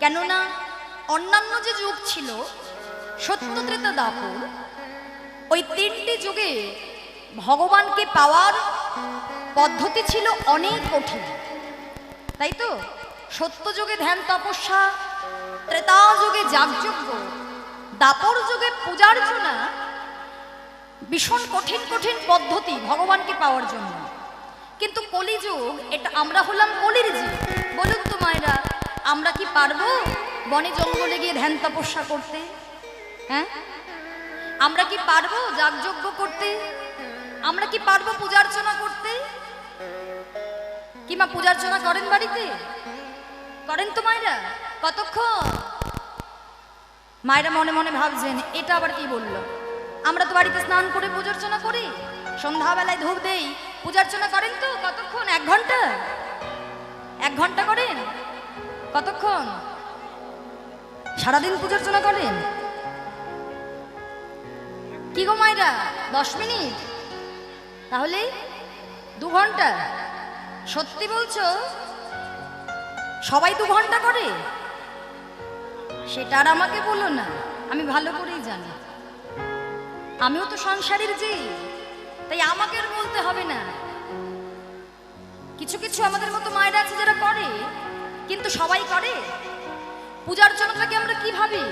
কেননা অন্যান্য যে যুগ ছিল সত্য ত্রেতা দাপর, ওই তিনটি যুগে ভগবানকে পাওয়ার পদ্ধতি ছিল অনেক কঠিন, তাই তো? সত্য যুগে ধ্যান তপস্যা, ত্রেতা যুগে যাগযজ্ঞ, দাপর যুগে পূজার্চনা, ভীষণ কঠিন কঠিন পদ্ধতি ভগবানকে পাওয়ার জন্য। কিন্তু কলিযুগ, এটা আমরা হলাম কলির যুগ। বলুন তো মায়েরা, আমরা কি পারবো বনে জঙ্গলে গিয়ে ধ্যান তপস্যা করতে? হ্যাঁ, আমরা কি পারবো যাগযজ্ঞ করতে? আমরা কি পারবো পূজার্চনা করতে? কি মা পূজার্চনা করেন বাড়িতে? করেন তো মায়েরা? কতক্ষণ? মায়েরা মনে মনে ভাবছেন এটা আবার কি বললো। আমরা তো বাড়িতে স্নান করে পূজার্চনা করি, সন্ধ্যাবেলায় ধূপ দেই, পূজার্চনা করেন তো কতক্ষণ? 1 ঘন্টা? 1 ঘন্টা করেন? কতক্ষণ? সারাদিন পূজার্চনা করেন? কি গো মায়েরা, 10 মিনিট? তাহলে 2 ঘন্টা? সত্যি বলছো? সবাই 2 ঘন্টা করে? সেটা আর আমাকে বলো না, আমি ভালো করেই জানি। আমিও তো সংসারের যে, তাই আমাকে আর বলতে হবে না। কিছু কিছু আমাদের মতো মায়েরা আছে যারা করে, কিন্তু সবাই করে। পূজার্চনাটাকে আমরা কি ভাবি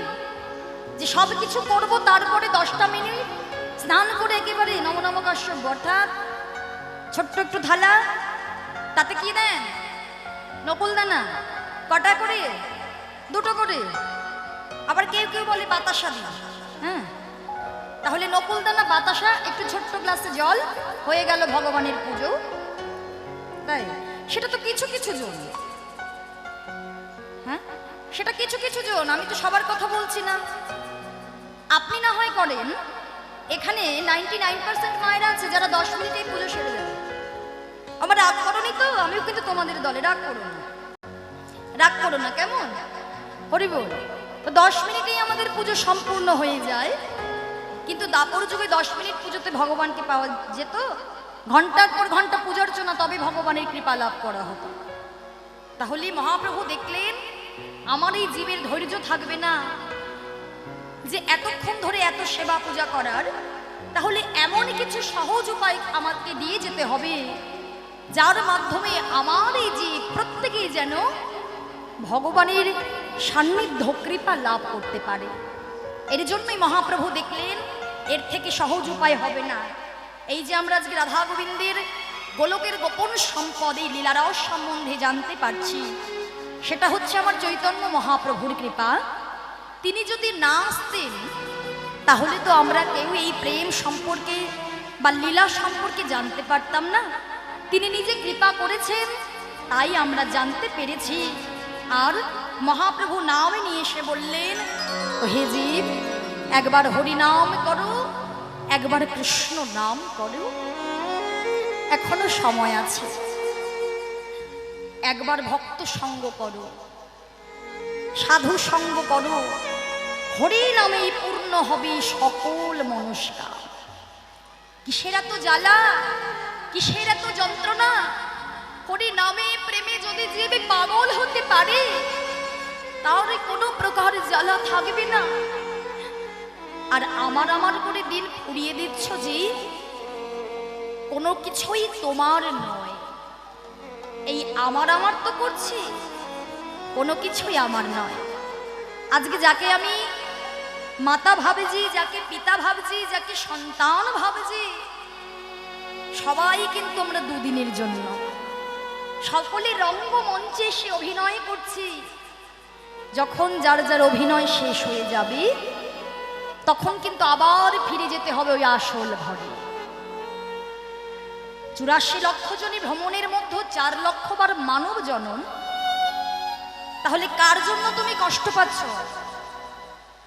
যে সব কিছু করবো, তারপরে 10টা মিনিট স্নান করে একেবারে নম নম কাশ্যপ, অর্থাৎ ছোট্ট একটু থালা, তাতে কি দেন? নকুল দানা। কটা করে? 2টো করে। আবার কেউ কেউ বলে বাতাসা দিন। হ্যাঁ, তাহলে নকুল দানা, বাতাসা, একটু ছোট্ট গ্লাসে জল, হয়ে গেল ভগবানের পুজো। তাই সেটা তো কিছু কিছু জন। হ্যাঁ, সেটা কিছু কিছু জন, আমি তো সবার কথা বলছি না। আপনি না হয় করেন, এখানে 99% মায়েরা আছে যারা 10 মিনিটেই পুজো সেরে দেবে। আমার রাগ করোনি তো? আমিও কিন্তু তোমাদের দলে। রাগ করো না, রাগ করো না, কেমন? হরি বল। তো 10 মিনিটেই আমাদের পুজো সম্পূর্ণ হয়ে যায়। কিন্তু দাপর যুগে 10 মিনিট পুজোতে ভগবানকে পাওয়া যেত, ঘন্টার পর ঘন্টা পূজার্চনা, তবে ভগবানের কৃপা লাভ করা হতো। তাহলে মহাপ্রভু দেখলেন আমার এই জীবের ধৈর্য থাকবে না যে এতক্ষণ ধরে এত সেবা পূজা করার, তাহলে এমন কিছু সহজ উপায় আমাকে দিয়ে যেতে হবে যার মাধ্যমে আমার এই জীব প্রত্যেকেই যেন ভগবানের সান্নিধ্য কৃপা লাভ করতে পারে। এর জন্যই মহাপ্রভু দেখলেন এর থেকে সহজ উপায় হবে না। এই যে আমরা আজকে রাধা গোবিন্দের গোলকের গোপন সম্পদ, এই লীলারস সম্বন্ধে জানতে পারছি, সেটা হচ্ছে আমার চৈতন্য মহাপ্রভুর কৃপা। তিনি যদি না আসতেন তাহলে তো আমরা কেউ এই প্রেম সম্পর্কে বা লীলা সম্পর্কে জানতে পারতাম না। তিনি নিজে কৃপা করেছেন, তাই আমরা জানতে পেরেছি। আর মহাপ্রভু নামে নিয়ে এসে বললেন, হে জীব, একবার হরি নাম করো, একবার কৃষ্ণ নাম করো, এখনো সময় আছে। একবার ভক্ত সঙ্গ করো, সাধু সঙ্গ করো, হরি নামেই পূর্ণ হবে সকল মনস্কার। কিসের এত জ্বালা, কিসের এত যন্ত্রণা? হরি নামে প্রেমে যদি জীবে পাগল হতে পারে, তাহলে কোনো প্রকার জ্বালা থাকবে না। আর আমার আমার করে দিন ফুরিয়ে দিচ্ছ যে কোনো কিছুই তোমার নয়। এই আমার আমার তো করছি, কোনো কিছুই আমার নয়। আজকে যাকে আমি মাতা ভাবছি, যাকে পিতা ভাবছি, যাকে সন্তান ভাবছি, সবাই কিন্তু আমরা 2 দিনের জন্য সকলে রঙ্গমঞ্চে সে অভিনয় করছি। যখন যার যার অভিনয় শেষ হয়ে যাবে, তখন কিন্তু আবার ফিরে যেতে হবে ওই আসল ঘরে। 84 লক্ষ জনী ভ্রমণের মধ্যে 4 লক্ষ বার মানব জনম। তাহলে কার জন্য তুমি কষ্ট পাচ্ছ?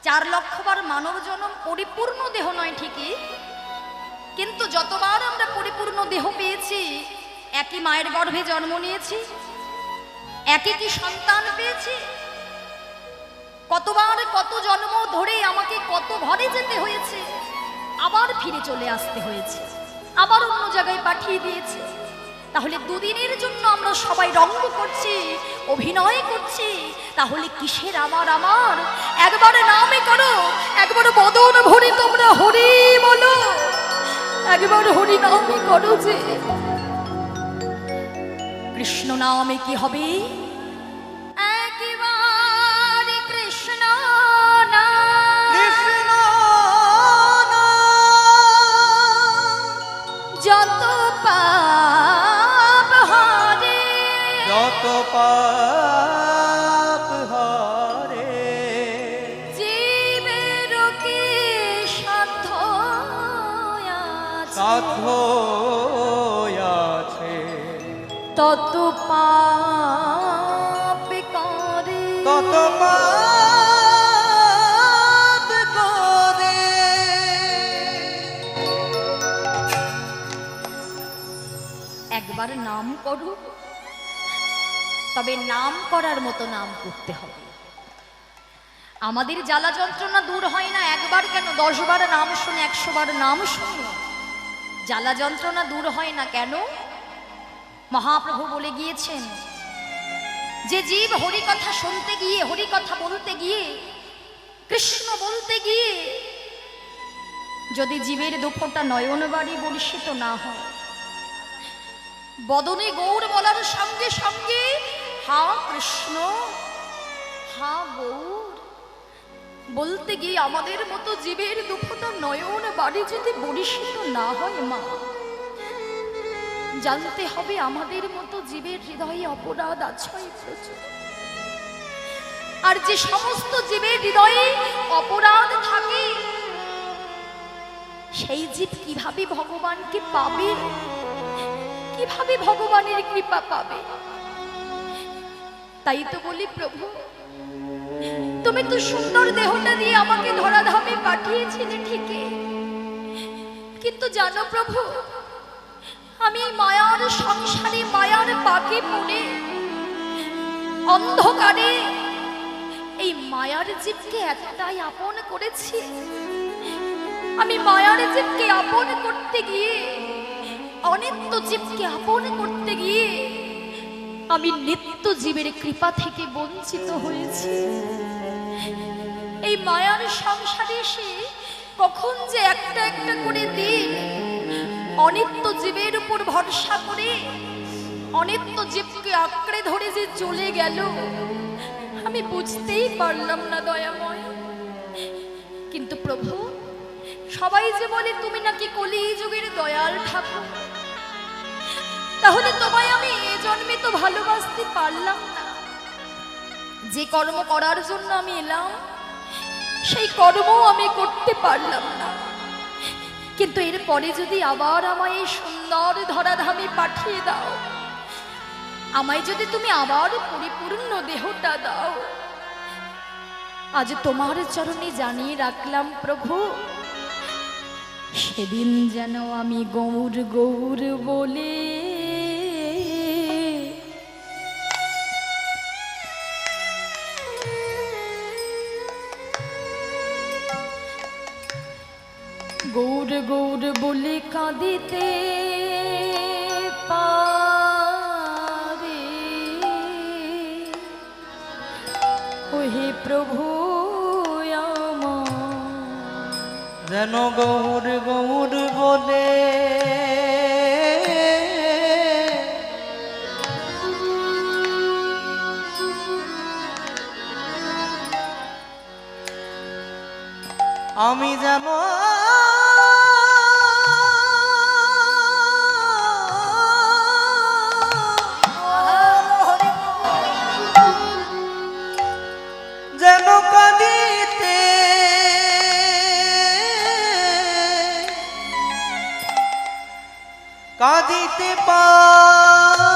4 লক্ষ বার মানব জনম পরিপূর্ণ দেহ নয় ঠিকই, কিন্তু যতবার আমরা পরিপূর্ণ দেহ পেয়েছি, একই মায়ের গর্ভে জন্ম নিয়েছি, একই কি সন্তান পেয়েছি। কতবার কত জন্ম ধরে আমাকে কত ঘরে যেতে হয়েছে, আবার ফিরে চলে আসতে হয়েছে, আবার অন্য জায়গায় পাঠিয়ে দিয়েছে। তাহলে দুদিনের জন্য আমরা সবাই রঙ্গ করছি, অভিনয় করছি, তাহলে কিসের আমার আমার? একবার নামে করো, একবার বদন ভরে তোমরা হরি বলো, একবার হরি নামে করো। যে কৃষ্ণ নামে কি হবে? একবার কৃষ্ণ যত পাপ হরে, যত পাপ হরে, জীবের কি সাধ্য আছে, তত পাপ করে, তত পাপ করে। একবার নাম করো, তবে নাম করার মতো নাম করতে হবে। আমাদের জ্বালা যন্ত্রণা দূর হয় না একবার কেন, 10 বার নাম শুনে, 100 বার নাম শুনে জ্বালা যন্ত্রণা দূর হয় না কেন? মহাপ্রভু বলে গিয়েছেন যে জীব হরি কথা শুনতে গিয়ে, হরি কথা বলতে গিয়ে, কৃষ্ণ বলতে গিয়ে যদি জীবের দুফোঁটা নয়ন বাড়ি বর্ষিত না হয়, বদনে গৌর বলার সঙ্গে সঙ্গে হা কৃষ্ণ, হা গৌর বলতে গিয়ে আমাদের মতো জীবের দুফোঁটা নয়ন বাড়ি যদি বর্ষিত না হয়, মা জানতে হবে আমাদের মতো জীবের হৃদয়ে অপরাধ আছে প্রচুর। আর যে সমস্ত জীবের হৃদয়ে অপরাধ থাকে, সেই জীব কিভাবে ভগবানকে পাবে, কিভাবে ভগবানের কৃপা পাবে? তাই তো বলি, প্রভু তুমি তো সুন্দর দেহটা দিয়ে আমাকে ধরাধামে পাঠিয়েছিলে ঠিকই, কিন্তু জানো প্রভু, আমি মায়ার সংসারে, মায়ার পাকে পড়ে অন্ধকারে এই মায়ার জীবকে এতটাই আপন করেছি। আমি মায়ার জীবকে আপন করতে গিয়ে, অনিত্য জীবকে আপন করতে গিয়ে আমি নিত্য জীবের কৃপা থেকে বঞ্চিত হয়েছি। এই মায়ার সংসারে এসে কখন যে একটা একটা করে দিন অনিত্য জীবের উপর ভরসা করে অনিত্য জীবকে আঁকড়ে ধরে যে চলে গেল, আমি বুঝতেই পারলাম না দয়াময়। কিন্তু প্রভু, সবাই যে বলে তুমি নাকি কলি যুগের দয়াল ঠাকুর, তাহলে তোমায় আমি এ জন্মে তো ভালোবাসতে পারলাম না। যে কর্ম করার জন্য আমি এলাম, সেই কর্ম আমি করতে পারলাম না। কিন্তু এরপরে যদি আবার আমায় এই সুন্দর ধরাধামে পাঠিয়ে দাও, আমায় যদি তুমি আবার পরিপূর্ণ দেহটা দাও, আজ তোমার চরণে জানিয়ে রাখলাম প্রভু, সেদিন যেন আমি গৌর গৌর বলে গৌর গৌর বলে কাঁদিতে পারে। ওহে প্রভু আমার, যেন গৌর গৌর বলে আমি যেন যেন কাঁদিতে কাঁদিতে পারি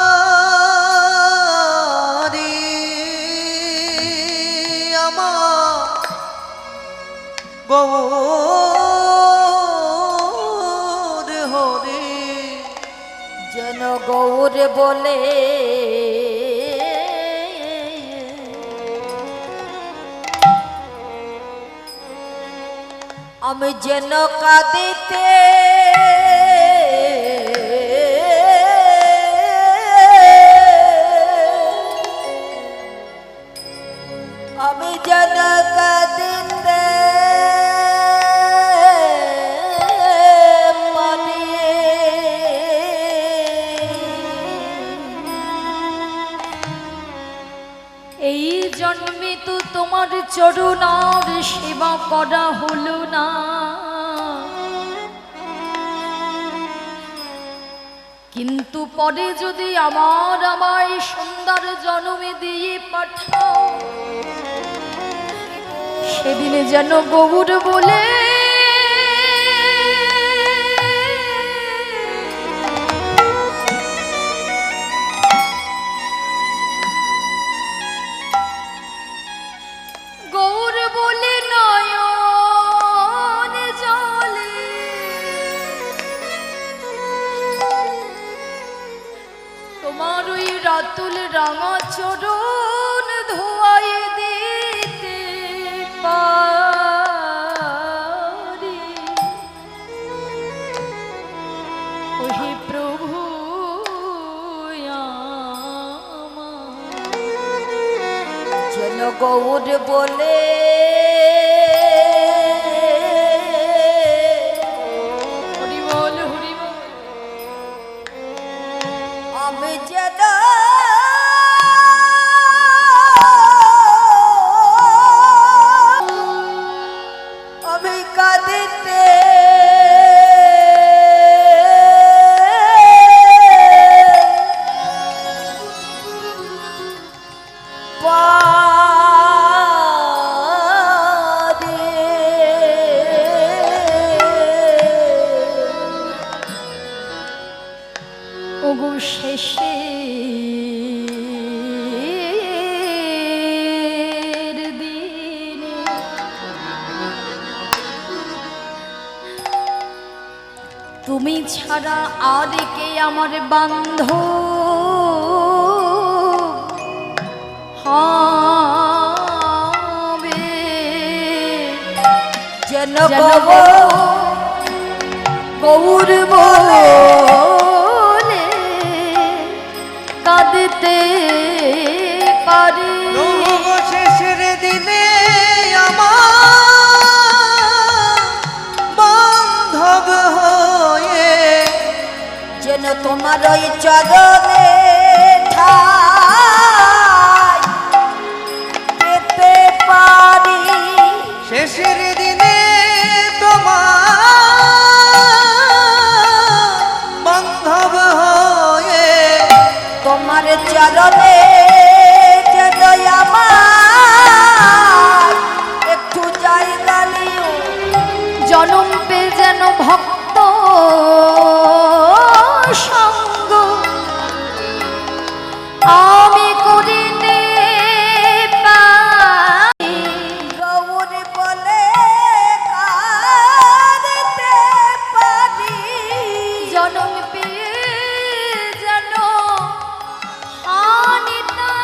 আমার গৌর হরে। যেন গৌর বলে আমি যেন কাঁদিতে আমি যেন কাঁদিতে পারি এই জন্মে তো তোমার চরণার সেবা করা হলো না, কিন্তু পরে যদি আমায় সুন্দর জন্মে দিয়ে পাঠাও, সেদিনে যেন গৌর বলে গৌর বলে নয়ন জলে তোমার ওই রাতুল রাঙা চরণ ধোয়াই দিতে পারি। ওহে প্রভু যেন গৌর বলে হরি বল হরি বল। আমি যেন আমি কাঁদিতে ওগো শেষে দিনে তুমি ছাড়া আর কে আমার বান্ধব হবে, যেন গৌর বলে কাঁদতে পারি। শেষের দিনে আমার বান্ধব হয়ে যেন তোমার ওই চরণে ঠাই পেতে পারি। শেষের দিনে তোমার বান্ধব হয়ে তোমার চরণে যেন আমার একটু জায়গা নিও। জনম পে যেন ভক্ত সঙ্গ আমি করিতে পারি। গৌর বলে কাঁদিতে পারি। জনম পে যেন হানি নাই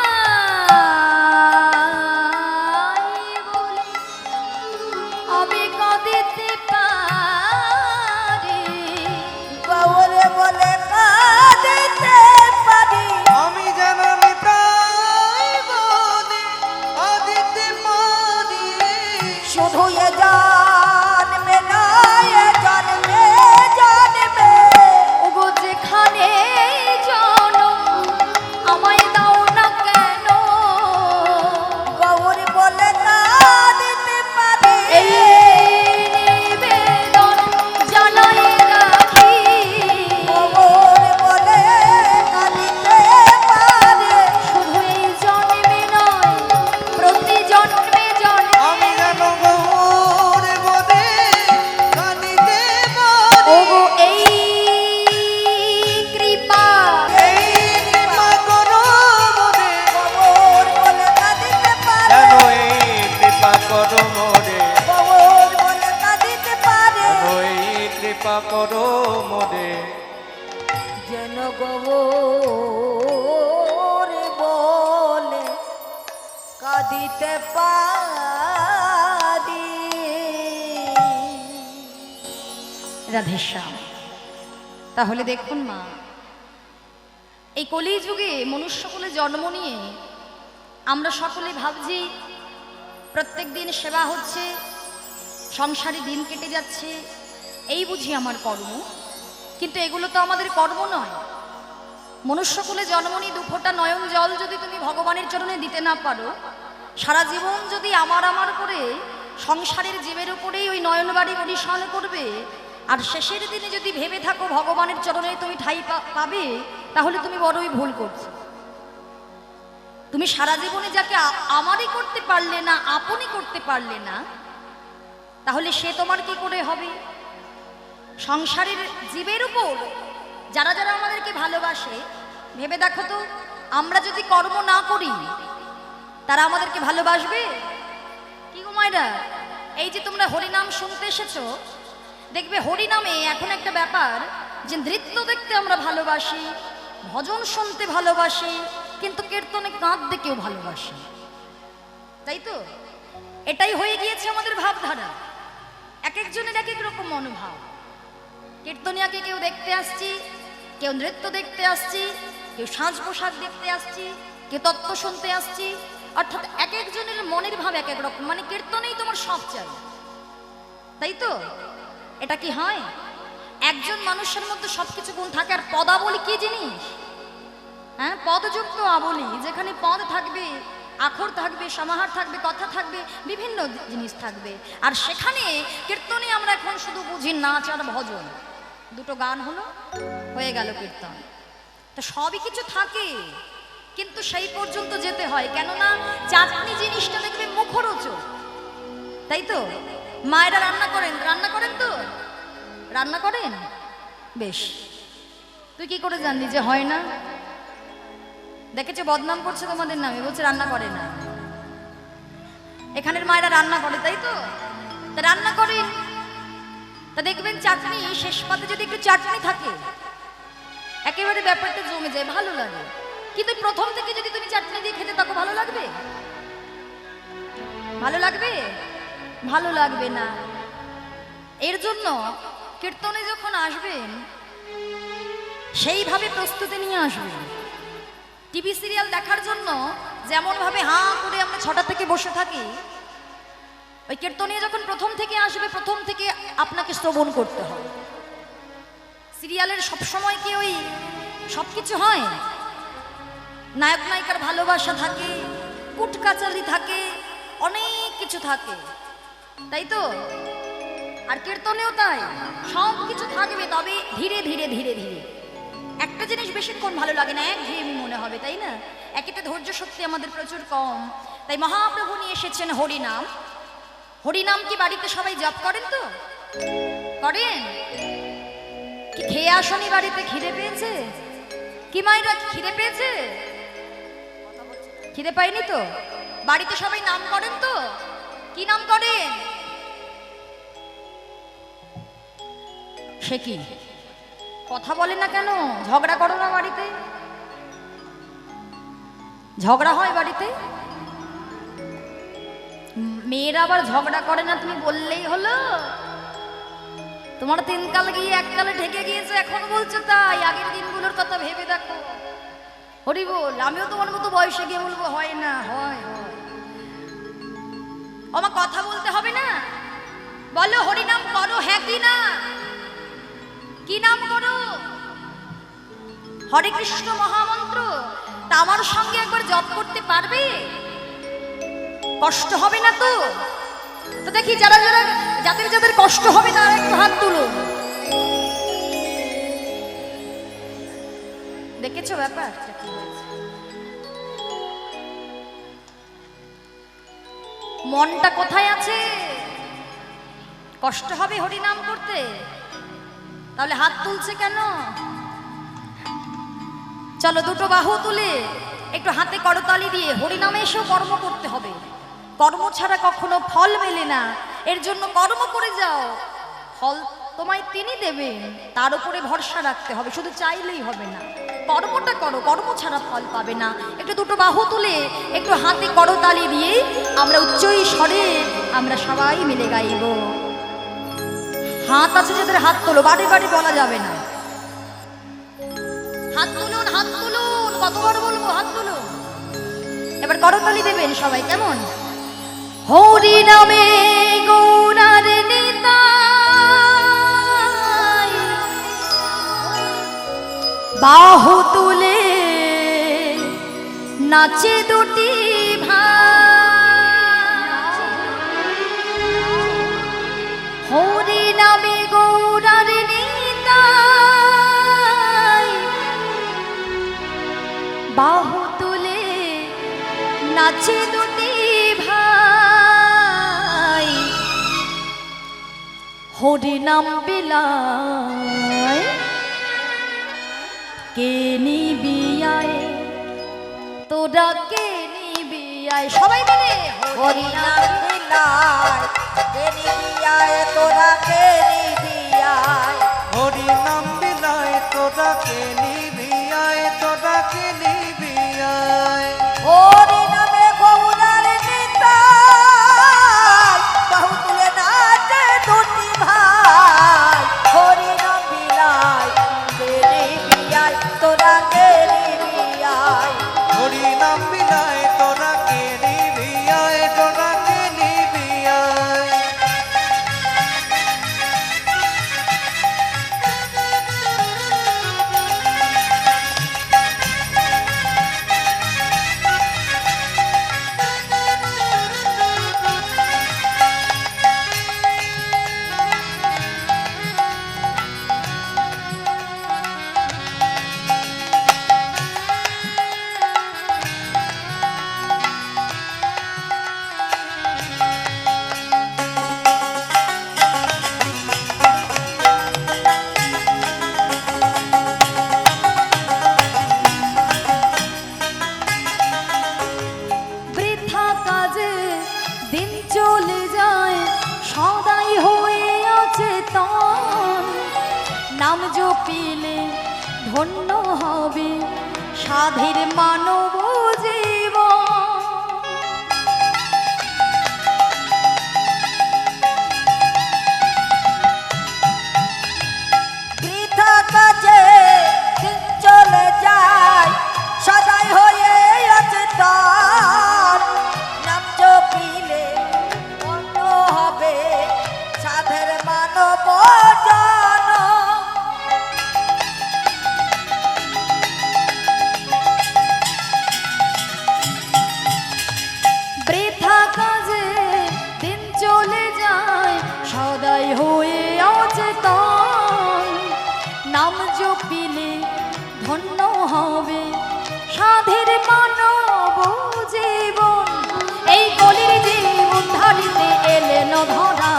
বলে আমি কাঁদিতে পারি। গৌর বলে কাঁদিতে পারি। আমি যেন নিতাই বলে কাঁদিতে পারি। শুধু এ জন্মে নয়, এ জন্মে জন্মে ওগো যেখানে জনম আমায় দাও না কেন, গৌর বলে কাঁদিতে পারি। এই নিবেদন জানাই রাখি। গৌর বলে কাঁদিতে পারি। শুধু এই জন্মে নয়, প্রতি জন্মে জন্মে আমি যেন গৌর বলে কাঁদিতে পারি। ওগো এই কৃপা এই কৃপা করো মোরে। গৌর বলে কাঁদিতে পারি। যেন এই কৃপা করো মোরে, গৌর বলে কাঁদিতে পারি। যেন এই কৃপা করো মোরে। যেন গৌর বলে কাঁদিতে পারি। রাধেশ্যাম। তাহলে দেখুন মা, এই কলিযুগে মনুষ্যকুলে জন্ম নিয়ে আমরা সকলে ভাবছি প্রত্যেক দিন সেবা হচ্ছে, সংসারে দিন কেটে যাচ্ছে, এই বুঝি আমার কর্ম। কিন্তু এগুলো তো আমাদের কর্ম নয়। মনুষ্যকুলে জন্ম নিয়ে দুফোঁটা নয়ন জল যদি তুমি ভগবানের চরণে দিতে না পারো, সারা জীবন যদি আমার করে সংসারের জীবের উপরেই ওই নয়নবাড়ি পরিশান করবে, আর শেষের দিনে যদি ভেবে থাকো ভগবানের চরণে তুমি ঠাঁই পাবে, তাহলে তুমি বড়ই ভুল করছো। তুমি সারা জীবনে যাকে আমারই করতে পারলে না, আপনি করতে পারলে না, তাহলে সে তোমার কি করে হবে? সংসারের জীবের উপর যারা যারা আমাদেরকে ভালোবাসে, ভেবে দেখো তো, আমরা যদি কর্ম না করি তারা আমাদেরকে ভালোবাসবে? কি গো মায়েরা, এই যে তোমরা হরিনাম শুনতে এসেছো, দেখবে হরিনামে এখন একটা ব্যাপার যে নৃত্য দেখতে আমরা ভালোবাসি, ভজন শুনতে ভালোবাসি, কিন্তু কীর্তনে কাঁদতে কেউ ভালোবাসি, তাই তো? এটাই হয়ে গিয়েছে আমাদের ভাবধারা। এক একজনের এক এক রকম মনোভাব। কীর্তনিয়াকে কেউ দেখতে আসছি, কেউ নৃত্য দেখতে আসছি, কেউ সাজ পোশাক দেখতে আসছি, কেউ তত্ত্ব শুনতে আসছি, অর্থাৎ এক একজনের মনের ভাব এক এক রকম। মানে কীর্তনেই তোমার সব চাই, তাই তো? এটা কি হয়? একজন মানুষের মধ্যে সবকিছু গুণ থাকে। আর পদাবলী কি জিনিস? হ্যাঁ, পদযুক্ত আবলী, যেখানে পদ থাকবে, আখর থাকবে, সমাহার থাকবে, কথা থাকবে, বিভিন্ন জিনিস থাকবে। আর সেখানে কীর্তনে আমরা এখন শুধু বুঝি নাচ আর ভজন, দুটো গান হলো, হয়ে গেল কীর্তন। তো সবই কিছু থাকে, কিন্তু সেই পর্যন্ত যেতে হয়। কেননা চাটনি জিনিসটা দেখবে মুখরোচক, তাই তো? মায়েরা রান্না করেন তো? রান্না করেন? বেশ, তুই কি করে জানলি যে হয় না? দেখেছে বদনাম করছে তোমাদের নামে, বলছে রান্না করে না। এখানের মায়েরা রান্না করে, তাই তো? তা রান্না করেন, তা দেখবেন চাটনি শেষ পাতে যদি একটু চাটনি থাকে, একেবারে ব্যাপারটা জমে যায়, ভালো লাগে। কিন্তু প্রথম থেকে যদি তুমি চাটনি দিয়ে খেতে থাকো, ভালো লাগবে? ভালো লাগবে? ভালো লাগবে না। এর জন্য কীর্তনে যখন আসবেন সেইভাবে প্রস্তুতি নিয়ে আসবেন। টিভি সিরিয়াল দেখার জন্য যেমন ভাবে হাঁ করে আমরা 6টা থেকে বসে থাকি, ওই কীর্তনে যখন প্রথম থেকে আসবে, প্রথম থেকে আপনাকে শ্রবণ করতে হবে। সিরিয়ালের সবসময় কি ওই সব কিছু হয়? নায়ক নায়িকার ভালোবাসা থাকে, কুটকাচালি থাকে, অনেক কিছু থাকে, তাই তো? আর কীর্তনেও তাই, সব কিছু থাকবে, তবে ধীরে ধীরে ধীরে ধীরে। একটা জিনিস বেশিক্ষণ ভালো লাগে না, একঘেয়েমি মনে হবে, তাই না? একেতে ধৈর্য শক্তি আমাদের প্রচুর কম। তাই মহাপ্রভু নিয়ে এসেছেন হরিনাম। হরিনাম কি বাড়িতে সবাই জপ করেন তো? করেন? কি খেয়ে আসনি বাড়িতে? খিদে পেয়েছে? কি মায়েরা খিদে পেয়েছে? খিদে পাইনি তো? বাড়িতে সবাই নাম করেন তো? কি নাম করেন? সে কি কথা বলে না কেন? ঝগড়া করো না বাড়িতে? ঝগড়া হয় বাড়িতে? মেয়েরা আবার ঝগড়া করে না তুমি বললেই হলো? তোমার 3 কাল গিয়ে 1 কালে ঢেকে গিয়েছে, এখন বলছো তাই? আগের দিনগুলোর কথা ভেবে দেখো। হরি বল, আমিও তোমার মতো বয়সে গিয়ে বলবো হয় না, হয় হয়। আমার কথা বলতে হবে না? বলো হরিনাম করো, হ্যাঁ কি না? কি নাম করো? হরে কৃষ্ণ মহামন্ত্র। তা আমার সঙ্গে একবার জপ করতে পারবে? কষ্ট হবে না তো? তো দেখি যাদের কষ্ট হবে তারা একটু হাত তুলো। দেখেছো ব্যাপারটা কি হয়েছে? মনটা কোথায় আছে? কষ্ট হবে হরিনাম করতে? তাহলে হাত তুলছে কেন? চলো দুটো বাহু তুলে একটু হাতে করতালি দিয়ে হরিনামে এসেও কর্ম করতে হবে। কর্ম ছাড়া কখনো ফল মেলে না। এর জন্য কর্ম করে যাও, ফল তোমায় তিনি দেবেন, তার উপরে ভরসা রাখতে হবে। শুধু চাইলেই হবে না, কর্মটা করো, কর্ম ছাড়া ফল পাবে না। একটু দুটো বাহু তুলে একটু হাতে করতালি দিয়ে আমরা উচ্চই স্বরে আমরা সবাই মিলে গাইব। হাত আছে যাদের হাত তোলো, বাড়ি বাড়ি বলা যাবে না। হাত তুলুন, হাত তুলুন, কতবার বলবো? হাত তুলুন। এবার করতালি দেবেন সবাই, কেমন? হো নামে গৌরার নিতাই বাহু তুলে নাচে দুটি হরি নামে গৌরার নিতাই বাহু তুলে নাচে দুটি ভাই হরি নাম বিলায় কে নিবিয়ায় তোরা কে নিবিয়ায় সবাই মিলে হরি নাম বিলায় কে নিবিয়ায় তোরা কে নিবিয়ায় হরি নাম বিলায় তোরা কে নিবিয়ায় তোরা কে নিবিয়ায় হরি নামে গৌরার নিতাই বাহু তুলে নাচে দুটি ভাই হরি নাম বিলায় কে নিবিয়ায় তোরা কে নিবিয়ায় হরি নাম বিলায় তোরা কে নিবিয়ায় তোরা কে নিবিয়ায় বৃথা কাজে দিন চলে যায় সদাই হয়ে আছে তন নাম জপিলে ধন্য হবে সাধের মানব জীবন বৃথা কাজে দিন চলে যায় সদাই হয়ে আছে তার নাম জপিলে অন্য হবে সাধের মানব জন বৃথা কাজে দিন চলে যায় সদাই হয়ে অচেতন নাম জপিলে ধন্য হবে সাধের মানব জীবন এই কলির জীবন ধারিতে এলেন ধরায়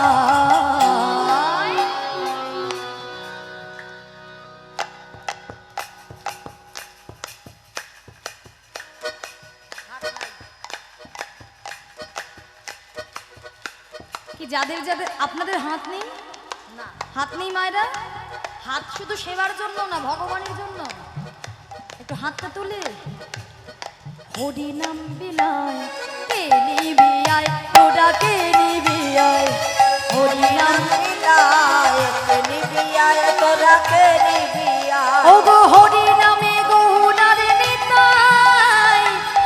কি যাদের যাদের আপনাদের হাত নেই না হাত নেই মায়েরা হাত শুধু সেবার জন্য না ভগবানের জন্য একটু হাতটা তুলে হরি নাম বিলায় কে নিবিয়ায় তোরা কে নিবিয়ায় হরি নাম বিলায় কে নিবিয়ায় তোরা কে নিবিয়ায় ও গো হরি নামে গৌরার নিতাই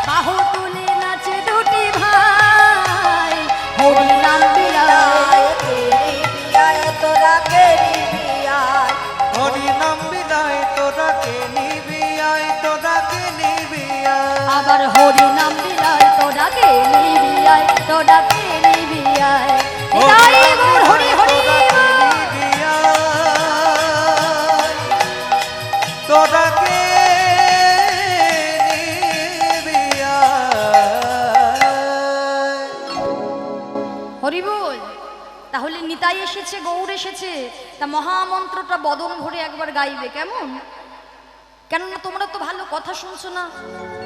বাহু তুলে নাচে দুটি ভাই হরি নাম বিলায় কে নিবিয়ায় তোরা কে নিবিয়ায় হরি নাম বিলায় তোরা কে নিবিয়ায় তোরা কে নিবিয়ায় আবার হরি নাম বিলায় তোরা কে নিবিয়ায় তোরা কে নিবিয়ায় নিতাই গৌর হরি হরি তোরা কে নিবিয়ায় হরি বল তাহলে নিতাই এসেছে গৌর এসেছে তা মহামন্ত্রটা বদন ভরে একবার গাইবে কেমন কেননা তোমরা তো ভালো কথা শুনছো না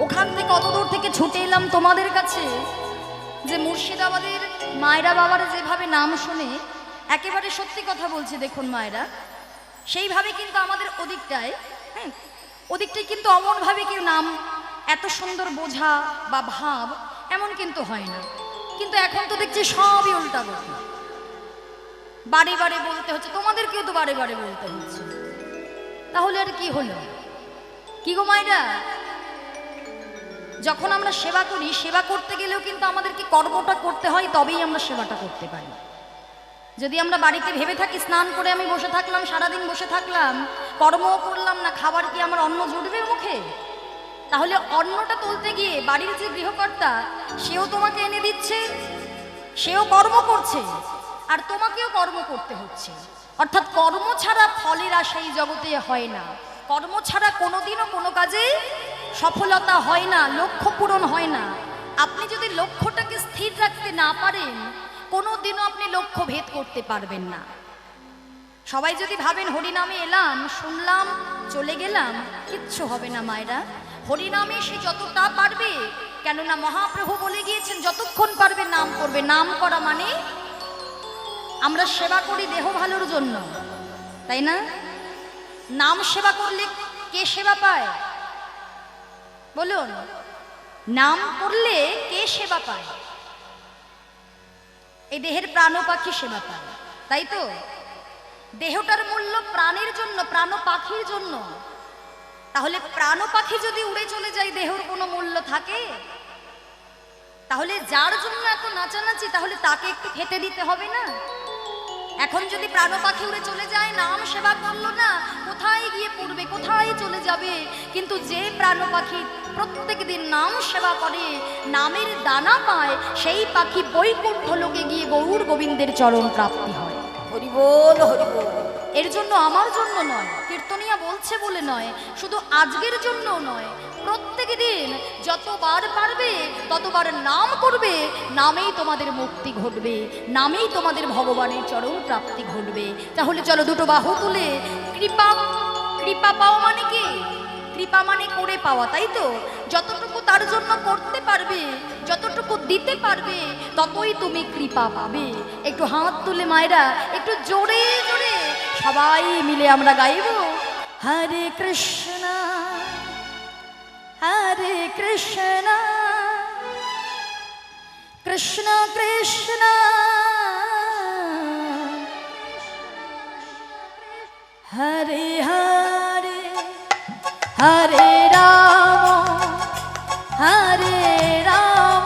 ওখান থেকে কত দূর থেকে ছুটে এলাম তোমাদের কাছে যে মুর্শিদাবাদের মায়েরা বাবারা যেভাবে নাম শুনে একেবারে সত্যি কথা বলছে দেখুন মায়েরা সেইভাবে কিন্তু আমাদের ওদিকটায় হ্যাঁ ওদিকটায় কিন্তু অমনভাবে কেউ নাম এত সুন্দর বোঝা বা ভাব এমন কিন্তু হয় না কিন্তু এখন তো দেখছি সবই উল্টা কথা বারে বারে বলতে হচ্ছে তোমাদেরকেও তো বারে বারে বলতে হচ্ছে তাহলে আর কি হলো কি গো মায়েরা যখন আমরা সেবা করি, সেবা করতে গেলেও কিন্তু আমাদেরকে কর্মটা করতে হয়, তবেই আমরা সেবাটা করতে পারি। যদি আমরা বাড়িতে ভেবে থাকি স্নান করে আমি বসে থাকলাম, সারাদিন বসে থাকলাম, কর্মও করলাম না, খাবার কি আমার অন্ন জুটবে মুখে? তাহলে অন্নটা তুলতে গিয়ে বাড়ির যে গৃহকর্তা, সেও তোমাকে এনে দিচ্ছে, সেও কর্ম করছে, আর তোমাকেও কর্ম করতে হচ্ছে। অর্থাৎ কর্ম ছাড়া ফলের আশা এই জগতে হয় না। কর্ম ছাড়া কোনোদিনও কোনো কাজে সফলতা হয় না, লক্ষ্য পূরণ হয় না। আপনি যদি লক্ষ্যটাকে স্থির রাখতে না পারেন, কোনোদিনও আপনি লক্ষ্য ভেদ করতে পারবেন না। সবাই যদি ভাবেন হরিনামে এলাম, শুনলাম, চলে গেলাম, কিচ্ছু হবে না মায়েরা। হরিনামে সে যতটা পারবে, কেননা মহাপ্রভু বলে গিয়েছেন যতক্ষণ পারবে নাম করবে। নাম করা মানে আমরা সেবা করি দেহ ভালোর জন্য, তাই না? নাম সেবা করলে কে সেবা পায় বলুন? নাম করলে কে সেবা পায়? এই দেহের প্রাণ পাখি সেবা পায়, তাই তো? দেহটার মূল্য প্রাণের জন্য, প্রাণ পাখির জন্য। তাহলে প্রাণ পাখি যদি উড়ে চলে যায়, দেহর কোনো মূল্য থাকে? তাহলে যার জন্য এত নাচানাচি, তাহলে তাকে একটু খেতে দিতে হবে না? এখন যদি প্রাণ পাখি উড়ে চলে যায়, নাম সেবা করলো না, কোথায় গিয়ে পড়বে, কোথায় চলে যাবে? কিন্তু যে প্রাণ পাখি প্রত্যেক দিন নাম সেবা করে, নামের দানা পায়, সেই পাখি বৈকুণ্ঠ লোকে গিয়ে গৌর গোবিন্দের চরণ প্রাপ্তি হয়। হরি বল, হরি বল। এর জন্য আমার জন্য নয়, কীর্তনিয়া বলছে বলে নয়, শুধু আজকের জন্য নয়, প্রত্যেক দিন যতবার পারবে ততবার নাম করবে। নামেই তোমাদের মুক্তি ঘটবে, নামেই তোমাদের ভগবানের চরণ প্রাপ্তি ঘটবে। তাহলে চলো দুটো বাহু তুলে কৃপা, কৃপা পাও মানে কি? কৃপা মানে করে পাওয়া, তাই তো? যতটুকু তার জন্য করতে পারবে, যতটুকু দিতে পারবে, ততই তুমি কৃপা পাবে। একটু হাত তুলে মায়েরা, একটু জোরে জোরে সবাই মিলে আমরা গাইব, হরে কৃষ্ণ হরে কৃষ্ণ কৃষ্ণ কৃষ্ণ হরে হরে হরে রাম হরে রাম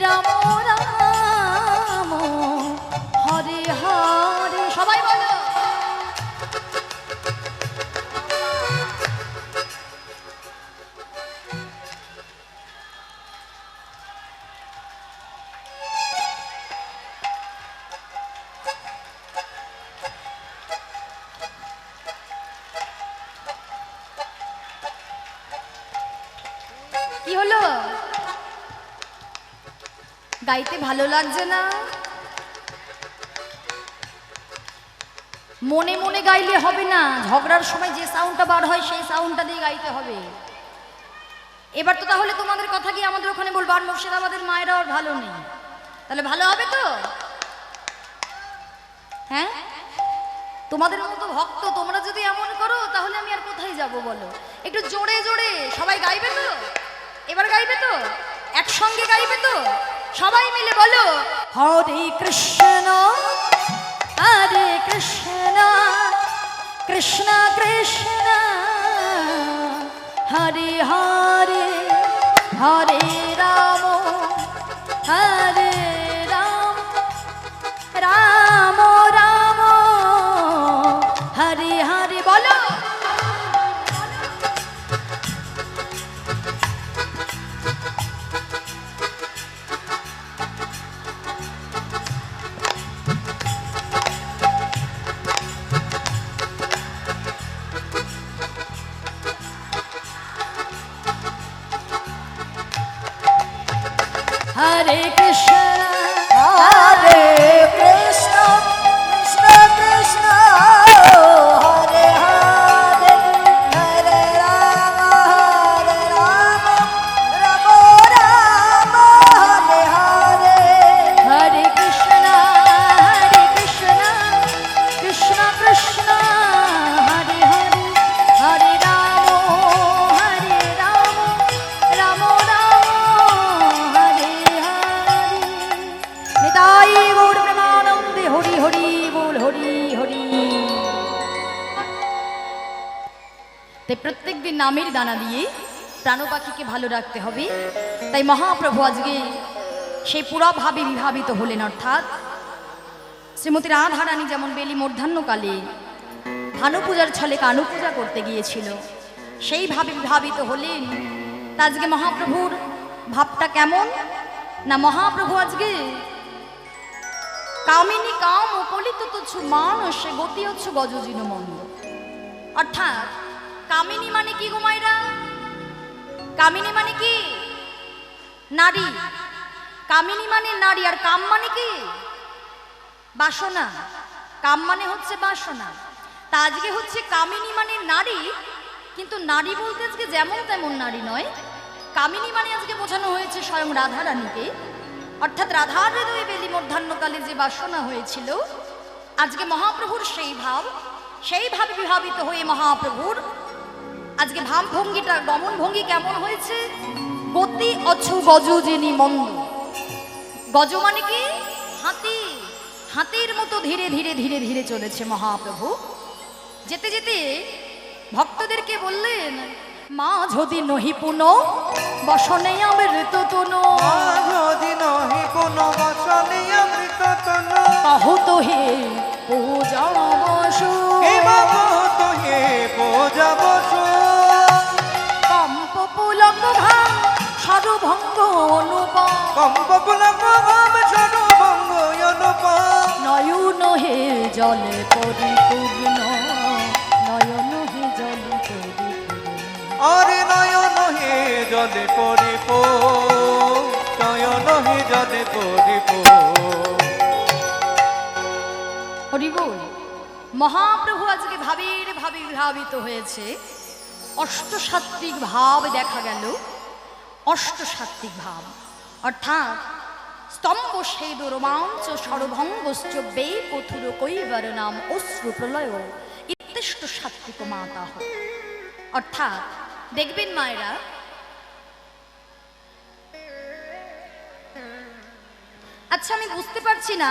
রাম রাম হরে হরে। সবাই বলো, কি হলো? গাইতে ভালো লাগছে না? মনে মনে গাইলে হবে না, ঝগড়ার সময় যে সাউন্ডটা বার হয় সেই সাউন্ডটা দিয়ে গাইতে হবে। এবার তো তাহলে তোমাদের কথা কি আমাদের ওখানে বলবো, আর মুর্শিদাবাদের মায়েরা আর ভালো নেই, তাহলে ভালো হবে তো? হ্যাঁ, তোমাদের মতো ভক্ত তোমরা যদি এমন করো, তাহলে আমি আর কোথায় যাব বলো? একটু জোরে জোরে সবাই গাইবে তো? এবার গাইবে তো? একসঙ্গে গাইবে তো? সবাই মিলে বলো, হরে কৃষ্ণ হরে কৃষ্ণ কৃষ্ণ কৃষ্ণ হরে হরে হরে রাম হরে রাম রাম রাম হরে হরে। বলো, হরে কৃষ্ণ হরে কৃষ্ণ কৃষ্ণ কৃষ্ণ হরে হরে হরে রাম রাম রাম হরে হরে। হরে কৃষ্ণ কৃষ্ণ কৃষ্ণ হরে হরে হরে রাম রাম রাম হরে হরে। নিতাই গৌর প্রেমানন্দে হরি হরি বল, হরি হরি। তাই প্রত্যেক দিন নামের দানা দিয়ে প্রাণ পাখিকে ভালো রাখতে হবে। তাই মহাপ্রভু আজকে সেই পুরোভাবে বিভাবিত হলেন, অর্থাৎ শ্রীমতী রাধারানী যেমন বেলি মধ্যাহ্নকালে ভানু পূজার ছলে কানু পূজা করতে গিয়েছিল, সেইভাবে বিভাবিত হলেন। তা আজকে মহাপ্রভুর ভাবটা কেমন না, মহাপ্রভু আজকে কামিনী কাম কলিত তুচ্ছু মানসে গতি হচ্ছে গজজিন মন্দ। অর্থাৎ কামিনী মানে কি গো মায়েরা? কামিনী মানে কি? নারী। কামিনী মানে নারী, আর কাম মানে কি? বাসনা। কাম মানে হচ্ছে বাসনা। তা আজকে হচ্ছে কামিনী মানে নারী, কিন্তু নারী বলতে আজকে যেমন তেমন নারী নয়। কামিনী মানে আজকে বোঝানো হয়েছে স্বয়ং রাধারানীকে, অর্থাৎ রাধার হৃদয়ে বেলি মধ্যাহ্নকালে যে বাসনা হয়েছিল, আজকে মহাপ্রভুর সেইভাবে বিভাবিত হয়ে মহাপ্রভুর আজকে ভাবভঙ্গিটা, গমন ভঙ্গি কেমন হয়েছে? গতি অচ্ছু গজ যিনি মন্দ। গজ মানে কি? হাতি। হাতির মতো ধীরে ধীরে ধীরে ধীরে চলেছে মহাপ্রভু। যেতে যেতে ভক্তদেরকে বললেন, মা যদি নহি পুন বসনে অমৃত তনু, যদি নহি পুন বসনে অমৃত তনু, কহু তো হে পূজা বসু, হে বাবু তো হে পূজা বসু, কম্প পুলক ভাব সর্বভঙ্গ অনুপম, কম্প পুলক ভাব সর্বভঙ্গ অনুপম, নয়ন হে জলে পরিপূর্ণ, নয়ন হে জলে পরিপূর্ণ, আরে নয়ন হে জলে পরিপো, নয়ন হে জলে পরিপো। হরি বল। মহাপ্রভু আজকে ভাবের ভাবে বিভাবিত হয়েছে। অষ্টসাত্ত্বিক ভাব দেখা গেল। অষ্টসাত্ত্বিক ভাব অর্থাৎ স্তম্ভ সেদ রোমাঞ্চ সর্বভঙ্গশ্চ বে পথুর কৈবর নাম অশ্রু প্রলয় ইত্যষ্ট সাত্ত্বিক মাতা। অর্থাৎ দেখবেন মায়েরা, আচ্ছা আমি বুঝতে পারছি না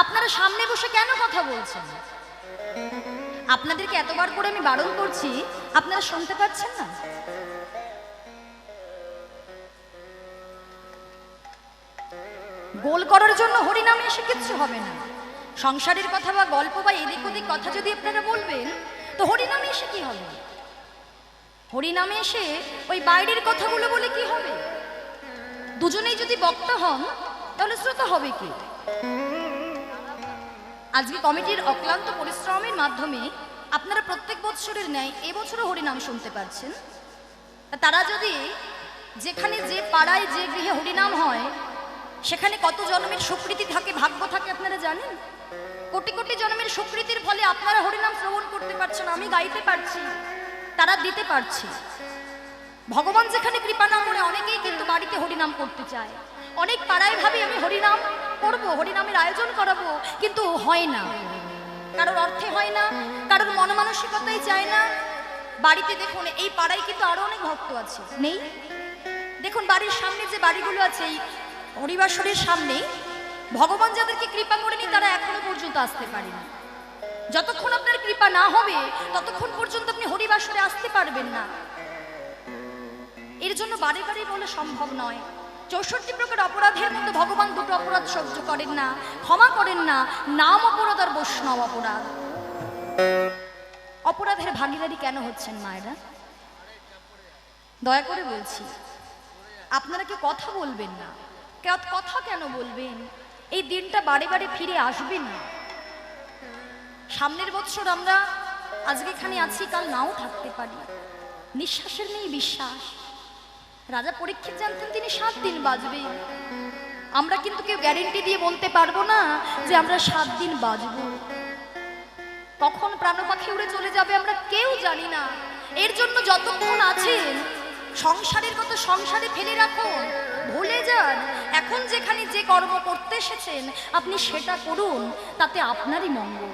আপনারা সামনে বসে কেন কথা বলছেন? আপনাদেরকে এতবার করে আমি বারণ করছি, আপনারা শুনতে পাচ্ছেন না? গোল করার জন্য হরিনামে এসে কিচ্ছু হবে না। সংসারের কথা বা গল্প বা এদিক ওদিক কথা যদি আপনারা বলবেন, তো হরিনামে এসে কি হবে? হরিনামে এসে ওই বাইরের কথাগুলো বলে কি হবে? দুজনেই যদি বক্তা হন তাহলে শ্রোতা হবে কি? আজকে কমিটির অক্লান্ত পরিশ্রমের মাধ্যমে আপনারা প্রত্যেক বৎসরের ন্যায় এবছরও হরিনাম শুনতে পাচ্ছেন। তারা যদি যেখানে যে পাড়ায় যে গৃহে হরিনাম হয় সেখানে কত জন্মের সুকৃতি থাকে, ভাগ্য থাকে আপনারা জানেন? কোটি কোটি জন্মের সুকৃতির ফলে আপনারা হরিনাম শ্রবণ করতে পারছেন, আমি গাইতে পারছি, তারা দিতে পারছি। ভগবান যেখানে কৃপা না করে অনেকেই কিন্তু বাড়িতে হরিনাম করতে চায়। অনেক পাড়ায় ভাবে আমি হরিনাম করব, হরিনামের আয়োজন করাবো, কিন্তু হয় না। কারোর অর্থে হয় না, কারোর মন মানসিকতাই চায় না। বাড়িতে দেখুন, এই পাড়ায় কিন্তু আরো অনেক ভক্ত আছে, নেই? দেখুন বাড়ির সামনে যে বাড়িগুলো আছে, এই হরিবাসরের সামনে ভগবান যাদেরকে কৃপা করেনি তারা এখনো পর্যন্ত আসতে পারেনি। যতক্ষণ আপনার কৃপা না হবে ততক্ষণ পর্যন্ত আপনি হরিবাসরে আসতে পারবেন না। এর জন্য বারে বারে বলে সম্ভব নয়। 64 প্রকার অপরাধের মধ্যে ভগবান দুটো অপরাধ সহ্য করেন না, ক্ষমা করেন না, নাম অপরাধ আর বৈষ্ণব অপরাধ। অপরাধের ভাগীদারি কেন হচ্ছেন মায়েরা? দয়া করে বলছি, আপনারা কি কথা বলবেন না? কথা কেন বলবেন? এই দিনটা বারে বারে ফিরে আসবে না। সামনের বছর আমরা আজকে এখানে আছি, কাল নাও থাকতে পারি। নিঃশ্বাসের নেই বিশ্বাস। রাজা পরীক্ষিত জানতেন তিনি 7 দিন বাঁচবেন। আমরা কিন্তু কেউ গ্যারেন্টি দিয়ে বলতে পারবো না যে আমরা 7 দিন বাঁচব। কখন প্রাণ পাখি উড়ে চলে যাবে আমরা কেউ জানি না। এর জন্য যতক্ষণ আছেন সংসারের কথা সংসারে ফেলে রাখুন, ভুলে যান। এখন যেখানে যে কর্ম করতে এসেছেন আপনি সেটা করুন, তাতে আপনারই মঙ্গল।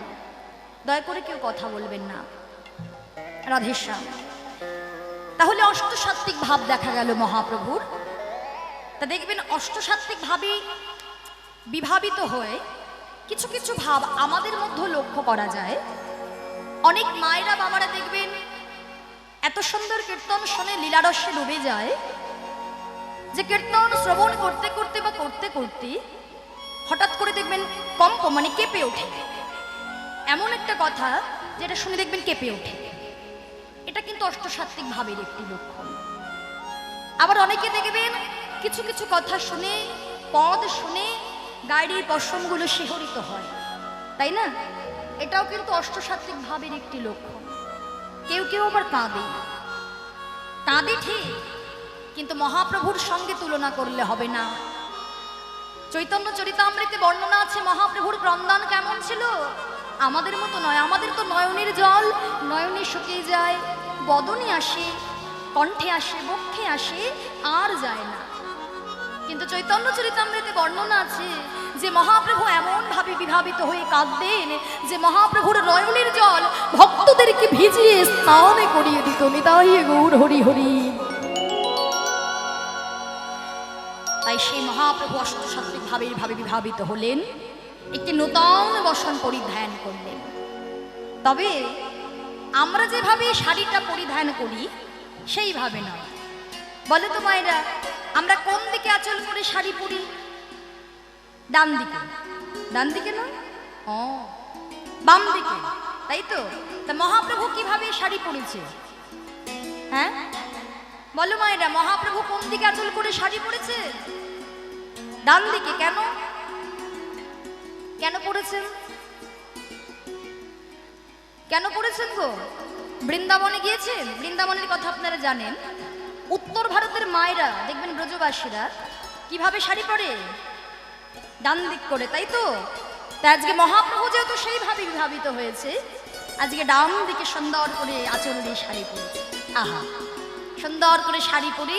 দয়া করে কেউ কথা বলবেন না। রাধেশ্যাম। তাহলে অষ্টসাত্ত্বিক ভাব দেখা গেল মহাপ্রভুর। তা দেখবেন অষ্টসাত্ত্বিক ভাবে বিভাবিত হয়ে কিছু কিছু ভাব আমাদের মধ্যে লক্ষ্য করা যায়। অনেক মায়েরা বাবারা দেখবেন এত এত সুন্দর কীর্তন শুনে লীলারসে ডুবে যায় যে কীর্তন শ্রবণ করতে করতে বা করতে করতে হঠাৎ করে দেখবেন কম্প মানে কেঁপে ওঠে। এমন একটা কথা যেটা শুনে দেখবেন কেঁপে ওঠে। এটা কিন্তু অষ্টসাত্ত্বিক ভাবের একটি লক্ষণ। আবার অনেকে দেখবেন কিছু কিছু কথা শুনে, পদ শুনে গাড়ির পশমগুলো শিহরিত হয়, তাই না? এটাও কিন্তু অষ্টসাত্ত্বিক ভাবের একটি লক্ষণ। কেউ কেউ আবার কাঁদে, কাঁদে ঠিক, কিন্তু মহাপ্রভুর সঙ্গে তুলনা করলে হবে না। চৈতন্য চরিতামৃতে বর্ণনা আছে মহাপ্রভুর ক্রন্দন কেমন ছিল। আমাদের মতো নয়, আমাদের তো নয়নের জল নয়নে শুকিয়ে যায়, বদনে আসে, কণ্ঠে আসে, বক্ষে আসে, আর যায় না। কিন্তু চৈতন্য চরিতামৃতে বর্ণনা আছে যে মহাপ্রভু এমন ভাবে বিভাবিত হয়ে কাঁদতেন যে মহাপ্রভুর নয়নের জল ভক্তদেরকে ভিজিয়ে স্নান করিয়ে দিত। নিতাই গৌর হরি হরি। তাই সেই মহাপ্রভু অষ্টসাত্ত্বিক ভাবে বিভাবিত হলেন, একটি নূতন বসন পরিধান করলেন। তবে আমরা যেভাবে শাড়িটা পরিধান করি সেইভাবে নয়। বলে তো মায়েরা, আমরা কোন দিকে আঁচল করে শাড়ি পরি? ডান দিকে। ডান দিকে না, ও বাম দিকে, তাই তো? তা মহাপ্রভু কিভাবে শাড়ি পরেছে? হ্যাঁ বলো মায়েরা, মহাপ্রভু কোন দিকে আঁচল করে শাড়ি পরেছে? ডান দিকে। কেন কেন পড়েছেন? কেন পড়েছেন গো? বৃন্দাবনে গিয়েছেন? বৃন্দাবনের কথা আপনারা জানেন। উত্তর ভারতের মায়েরা দেখবেন ব্রজবাসীরা কিভাবে শাড়ি পরে? ডান দিক করে, তাই তো? তাই আজকে মহাপ্রভু যেহেতু সেইভাবে বিভাবিত হয়েছে, আজকে ডান দিকে সুন্দর করে আঁচল দিয়ে শাড়ি পরেছে। আহা, সুন্দর করে শাড়ি পরে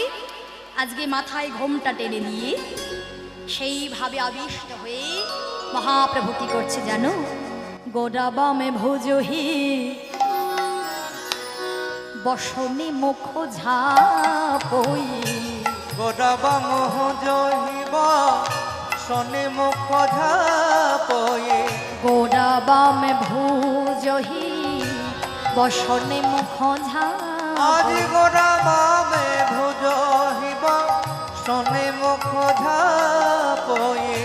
আজকে মাথায় ঘোমটা টেনে নিয়ে সেইভাবে আবিষ্ট হয়ে মহাপ্রভু কি করছে জানো? গোড়া বামে ভোজহি বসনে মুখ ঝাপই, গোড়াবা মোহ জহিবা শনে মুখ ঝাপয়ে। গোড়া বামে ভোজহি বসনে মুখ আজ ঝাপই, গোড়াবা মে ভুজহিবা শনে মুখ ঝাপয়ে।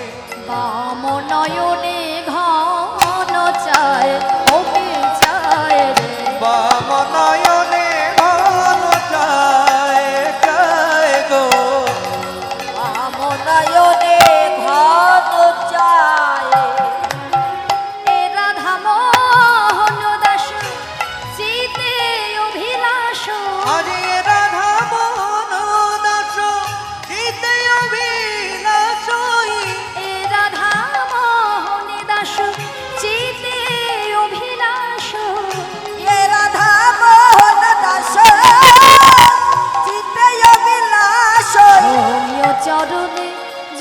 বাম নয়নে ঘন চায় ওকে চায় রে, বাম নয়নে ঘন চায় চায় গো। বাম নয়নে ঘন চায়। এ রাধা মোহন দাস চিতে অভিলাষ, আরে রাধা মোহন দাস চিতে অভিলাষই। এ রাধা মোহন দাস চিতে অভিলাষ, এ রাধা মোহন দাস চিতে অভিলাষ। রমিয় চরণে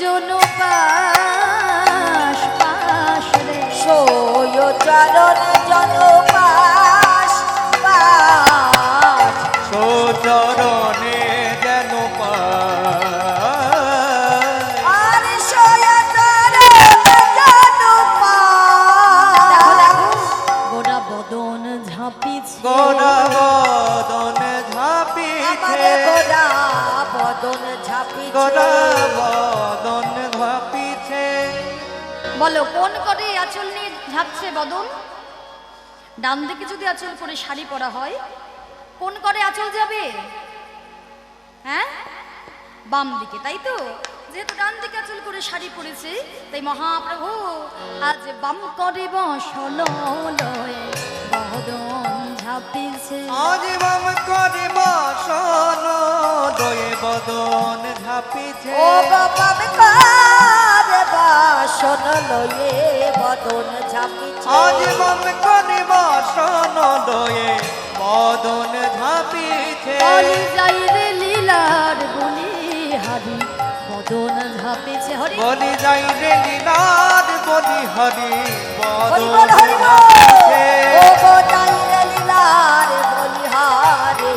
জনু পাশ পাশ রে, সোয় চরণ জন পাশ পাশ। সোচরণে যেন পায়। আর সোয় চরণ জন পাশ। দেখো দেখো গোড়া বদন ঝাঁপিছে, গোড়া বদন আমারে ঝাঁপিছে। গোরা বদন ঝাঁপিছে। গোড়া বদন ঝাঁপিছে। বলো কোন করে আঁচল নিয়ে ঝাঁপছে বদন? ডান দিকে যদি আঁচল করে শাড়ি পরা হয় কোন করে আঁচল যাবে? হ্যাঁ বাম দিকে, তাই তো? যেহেতু ডান দিকে আঁচল করে শাড়ি পরেছে তাই মহাপ্রভু আজ বাম করে বসন লয়ে বদন ঝাঁপিছে। আজ বাম করে বাসন দয়ে বদন ঝাঁপিছে। ও বাম করে বাসন লয়ে বদন ঝাঁপিছে। আজ বাম করে বাসন দয়ে বদন ঝাঁপিছে। বলি যাই রে লীলার বলি হারি বদন ঝাঁপিছে। হরি বলি যাই রে লীলার বলি হরি হরি বদন বল হরি বল। ঝাঁপিছে। ও বোঝাই রে লীলার বলিহারে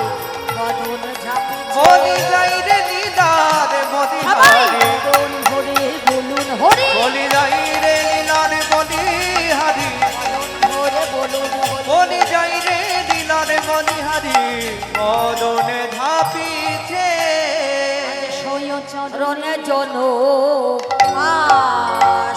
বদন ঝাঁপিছে। বলি যাই রে লীলার বলি সবাই হরি। বদন হরে বলুন হরি, বলি যাই রে লীলার বলি হরি। ধরে বলুন হরি। বলি যাই রে লীলার বলি হরি বদন পূরণে জন আশ